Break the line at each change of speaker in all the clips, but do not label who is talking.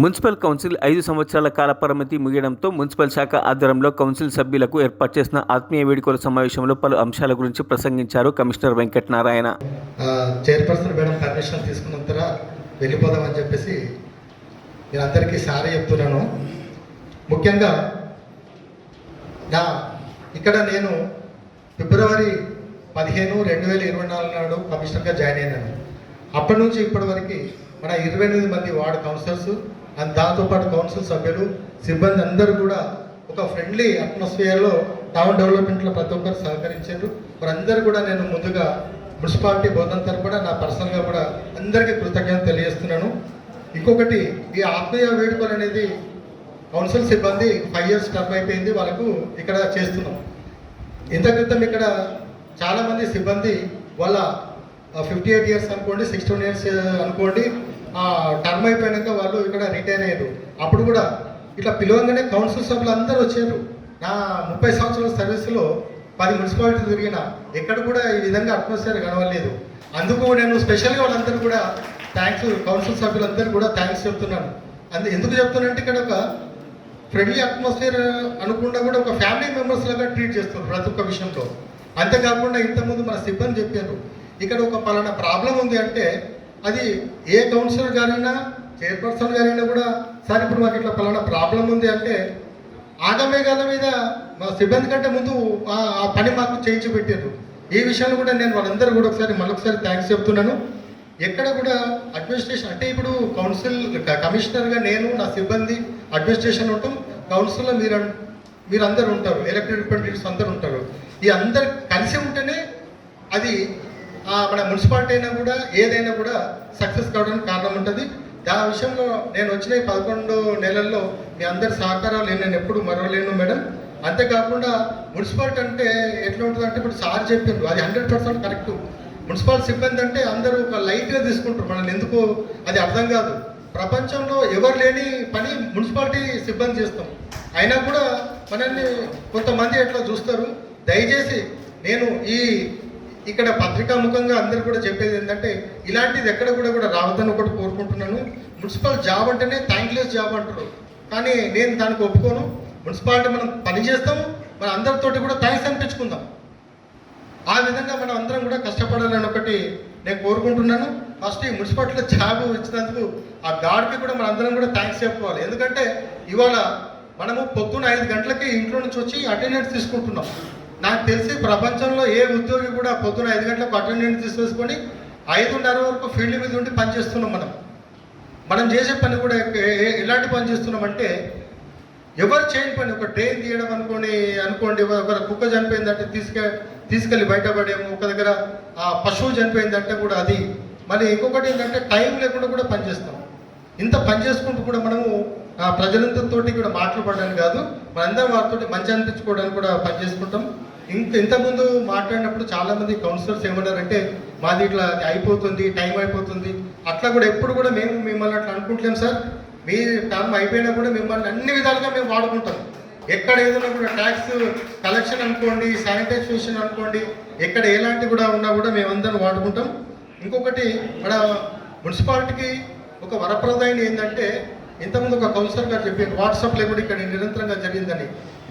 Municipal council 5 సంవత్సరాల కాల పరిమితి ముగియడంతో మున్సిపల్ శాఖ ఆధ్వర్యంలో కౌన్సిల్ సభ్యులకు ఏర్పాటు చేసిన ఆత్మీయ వేడుకల సమావేశంలో పలు అంశాల గురించి ప్రసంగించారు commissioner Venkatanarayana.
Chairperson madam permission తీసుకున్నంత వెళ్ళిపోదామని చెప్పేసి నేను అందరికీ సారీ చెప్తున్నాను. ముఖ్యంగా ఇక్కడ నేను ఫిబ్రవరి 15, 2024 నాడు కమిషనర్గా జాయిన్ అయినాను. అప్పటి నుంచి ఇప్పటి వరకు మన 28 మంది వార్డు కౌన్సిలర్స్ అండ్ దాంతోపాటు కౌన్సిల్ సభ్యులు సిబ్బంది అందరూ కూడా ఒక ఫ్రెండ్లీ అట్మాస్ఫియర్లో టౌన్ డెవలప్మెంట్లో ప్రతి ఒక్కరు సహకరించారు. వారందరూ కూడా నేను ముందుగా మున్సిపాలిటీ బోధన తరపున నా పర్సనల్గా కూడా అందరికీ కృతజ్ఞత తెలియజేస్తున్నాను. ఇంకొకటి, ఈ ఆత్మీయ వేడుకలు అనేది కౌన్సిల్ సిబ్బంది 5 years టర్మ్ అయిపోయింది, వాళ్ళకు ఇక్కడ చేస్తున్నాం. ఇంత క్రితం ఇక్కడ చాలామంది సిబ్బంది వాళ్ళ 58 years అనుకోండి, 61 years అనుకోండి, టర్మ్ అయిపోయాక వాళ్ళు ఇక్కడ రిటైర్ అయ్యారు. అప్పుడు కూడా ఇట్లా పిలవంగానే కౌన్సిల్ సభ్యులు అందరూ వచ్చారు. నా 30 సంవత్సరాల సర్వీస్లో 10 మున్సిపాలిటీ తిరిగిన ఎక్కడ కూడా ఈ విధంగా అట్మాస్ఫియర్ కనవలేదు. అందుకు నేను స్పెషల్గా వాళ్ళందరూ కూడా థ్యాంక్స్, కౌన్సిల్ సభ్యులందరూ కూడా థ్యాంక్స్ చెప్తున్నాను. ఎందుకు చెప్తున్నానంటే ఇక్కడ ఒక ఫ్రెండ్లీ అట్మాస్ఫియర్ అనుకుండా కూడా ఒక ఫ్యామిలీ మెంబర్స్ లాగా ట్రీట్ చేస్తున్నారు ప్రతి ఒక్క విషయంలో. అంతేకాకుండా ఇంతకుముందు మన సిబ్బంది చెప్పారు, ఇక్కడ ఒక పలానా ప్రాబ్లం ఉంది అంటే అది ఏ కౌన్సిలర్ గారైనా చైర్పర్సన్ గారైనా కూడా సార్ ఇప్పుడు మాకు ఇట్లా పలానా ప్రాబ్లం ఉంది అంటే ఆగమేఘాల మీద మా సిబ్బంది కంటే ముందు ఆ పని మాకు చేయించి పెట్టారు. ఈ విషయంలో కూడా నేను వాళ్ళందరూ కూడా మరొకసారి థ్యాంక్స్ చెప్తున్నాను. ఎక్కడ కూడా అడ్మినిస్ట్రేషన్ అంటే ఇప్పుడు కౌన్సిల్ కమిషనర్గా నేను నా సిబ్బంది అడ్మినిస్ట్రేషన్ ఉంటాం, కౌన్సిల్లో మీరందరూ ఉంటారు, ఎలక్టెడ్ రిప్రజెంటేటివ్స్ అందరూ ఉంటారు. ఈ అందరు కలిసి ఉంటేనే అది మన మున్సిపాలిటీ అయినా కూడా ఏదైనా కూడా సక్సెస్ కావడానికి కారణం ఉంటుంది. ఆ విషయంలో నేను వచ్చిన 11 నెలల్లో మీ అందరి సహకారాలు నేను ఎప్పుడు మరవలేను మేడం. అంతేకాకుండా మున్సిపాలిటీ అంటే ఎట్లా ఉంటుంది అంటే ఇప్పుడు సార్ చెప్పిండ్రు, అది 100% కరెక్ట్. మున్సిపల్ సిబ్బంది అంటే అందరూ ఒక లైట్గా తీసుకుంటారు, మనల్ని ఎందుకు అది అర్థం కాదు. ప్రపంచంలో ఎవరు లేని పని మున్సిపాలిటీ సిబ్బంది చేస్తాం, అయినా కూడా మనల్ని కొంతమంది ఎట్లా చూస్తారు. దయచేసి నేను ఇక్కడ పత్రికాముఖంగా అందరు కూడా చెప్పేది ఏంటంటే ఇలాంటిది ఎక్కడ కూడా రావద్దని ఒకటి కోరుకుంటున్నాను. మున్సిపల్ జాబ్ అంటేనే థ్యాంక్లెస్ జాబ్ అంటారు, కానీ నేను దానికి ఒప్పుకోను. మున్సిపాలిటీ మనం పని చేస్తాము, మన అందరితోటి కూడా థ్యాంక్స్ అనిపించుకుందాం. ఆ విధంగా మనం అందరం కూడా కష్టపడాలని ఒకటి నేను కోరుకుంటున్నాను. ఫస్ట్ ఈ మున్సిపాలిటీలో జాబ్ ఇచ్చినందుకు ఆ గార్డ్కి కూడా మన అందరం కూడా థ్యాంక్స్ చెప్పుకోవాలి. ఎందుకంటే ఇవాళ మనము పొద్దున్న 5 గంటలకి ఇంట్లో నుంచి వచ్చి అటెండెన్స్ తీసుకుంటున్నాం. నాకు తెలిసి ప్రపంచంలో ఏ ఉద్యోగి కూడా పొద్దున్న 5 గంటలకు అటెండెన్స్ తీసుకొని 5:30 వరకు ఫీల్డ్ మీద ఉండి పనిచేస్తున్నాం. మనం చేసే పని కూడా ఎలాంటి పని చేస్తున్నామంటే ఎవరు చేయని పని. ఒక ట్రైన్ తీయడం అనుకోండి, ఒక కుక్క చనిపోయిందంటే తీసుకెళ్ళి బయటపడేము, ఒక దగ్గర పశువు చనిపోయిందంటే కూడా అది. మళ్ళీ ఇంకొకటి ఏంటంటే టైం లేకుండా కూడా పనిచేస్తాం. ఇంత పని చేసుకుంటూ కూడా మనము ప్రజలందరితోటి కూడా మాట్లాడడానికి కాదు, మనందరం వారితో మంచి అనిపించుకోవడానికి కూడా పనిచేసుకుంటాం. ఇంతకుముందు మాట్లాడినప్పుడు చాలామంది కౌన్సిలర్స్ ఏమన్నారంటే మాది ఇట్లా అయిపోతుంది, టైం అయిపోతుంది. అట్లా కూడా ఎప్పుడు కూడా మేము మిమ్మల్ని అట్లా అనుకుంటలేం సార్. మీ టర్మ్ అయిపోయినా కూడా మిమ్మల్ని అన్ని విధాలుగా మేము వాడుకుంటాం. ఎక్కడ ఏదైనా కూడా ట్యాక్స్ కలెక్షన్ అనుకోండి, శానిటైజేషన్ అనుకోండి, ఎక్కడ ఎలాంటి కూడా ఉన్నా కూడా మేమందరం వాడుకుంటాం. ఇంకొకటి, మన మున్సిపాలిటీకి ఒక వరప్రదాయం ఏంటంటే ఇంతకుముందు ఒక కౌన్సిలర్ గారు చెప్పారు, వాట్సాప్లో కూడా ఇక్కడ నిరంతరంగా జరిగిందని.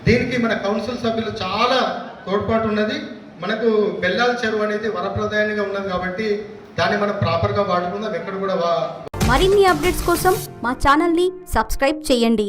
దీనికి మన కౌన్సిల్ సభ్యులు చాలా తోడ్పాటు ఉన్నది. మనకు బెల్లాల చెరువు అనేది వరప్రదాయంగా ఉన్నది కాబట్టి దాన్ని మనం ప్రాపర్గా వాడుకుందాం. ఎక్కడ కూడా
మరిన్ని అప్డేట్స్ కోసం మా ఛానల్ని సబ్స్క్రైబ్ చేయండి.